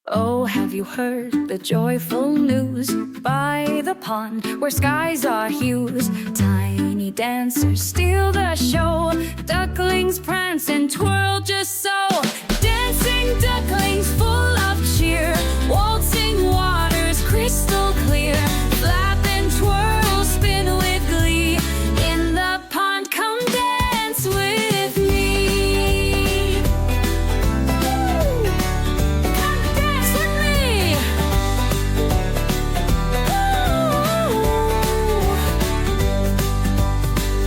Oh, have you heard the joyful news? By the pond where skies are hues, tiny dancers steal the show. Ducklings prance and twirl just so. Dancing ducklings full of cheer, waltzing waters crystal clear. Flap and twirl, spin with glee. In the pond, come dance with me. Come dance with me.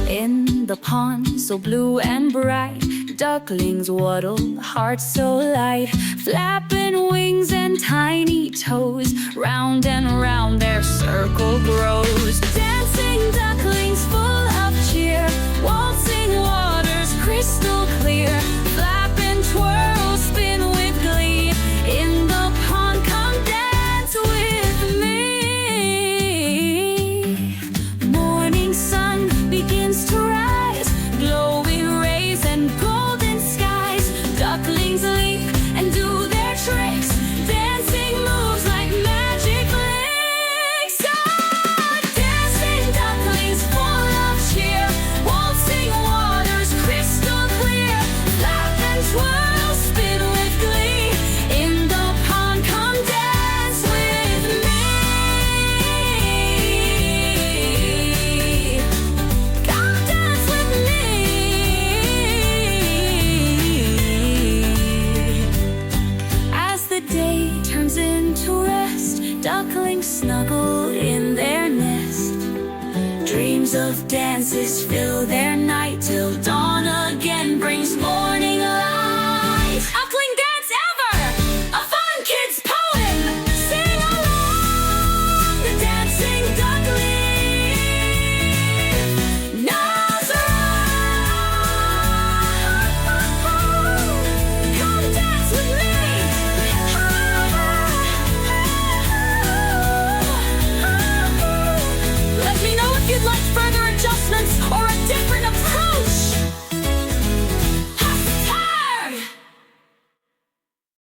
In the pond so blue and bright, ducklings waddle, hearts so light. Flapping wings and tiny toes, round and round their circle grows. Dancing ducklings full of cheer, waltzing waters crystal clear. Flap and twirl, spin with glee. In the pond, come dance with me. Morning sun begins to rise, glowing rays and golden skies. Ducklings leap and do their tricks, dancing moves like magic flicks. Ah, dancing ducklings full of cheer, waltzing waters crystal clear. Flap and twirl, spin with glee. In the pond, come dance with me. Come dance with me. As the day turns into rest, ducklings snuggle in their nest. Dreams of dances fill their night till dawn again brings morning.